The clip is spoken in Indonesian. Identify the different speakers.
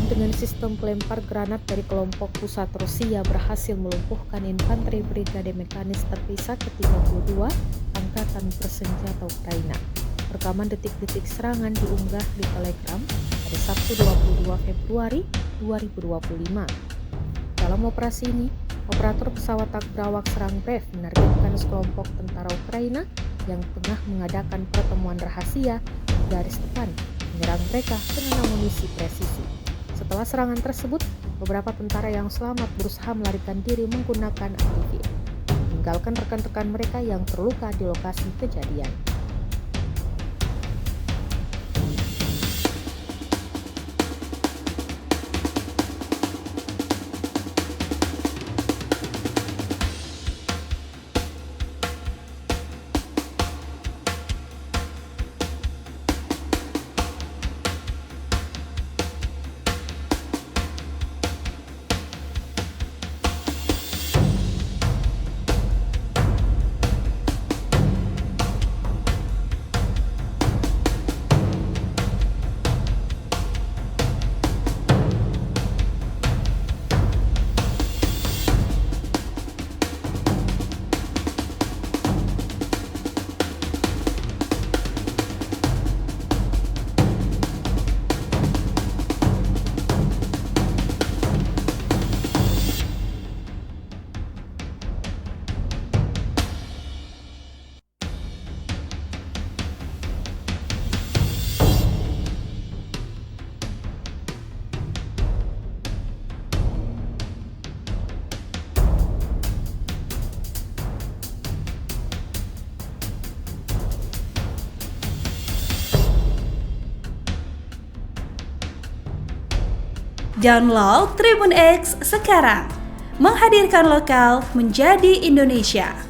Speaker 1: dengan sistem pelempar granat dari kelompok pusat Rusia berhasil melumpuhkan infanteri Brigade Mekanis Terpisah ke-32 Angkatan Bersenjata Ukraina. Rekaman detik-detik serangan diunggah di Telegram pada Sabtu 22 Februari 2025. Dalam operasi ini, operator pesawat tak berawak serang Brev menargetkan sekelompok tentara Ukraina yang tengah mengadakan pertemuan rahasia di garis depan, menyerang mereka dengan amunisi presisi. Setelah serangan tersebut, beberapa tentara yang selamat berusaha melarikan diri menggunakan ATV, meninggalkan rekan-rekan mereka yang terluka di lokasi kejadian.
Speaker 2: Download Tribun X sekarang, menghadirkan lokal menjadi Indonesia.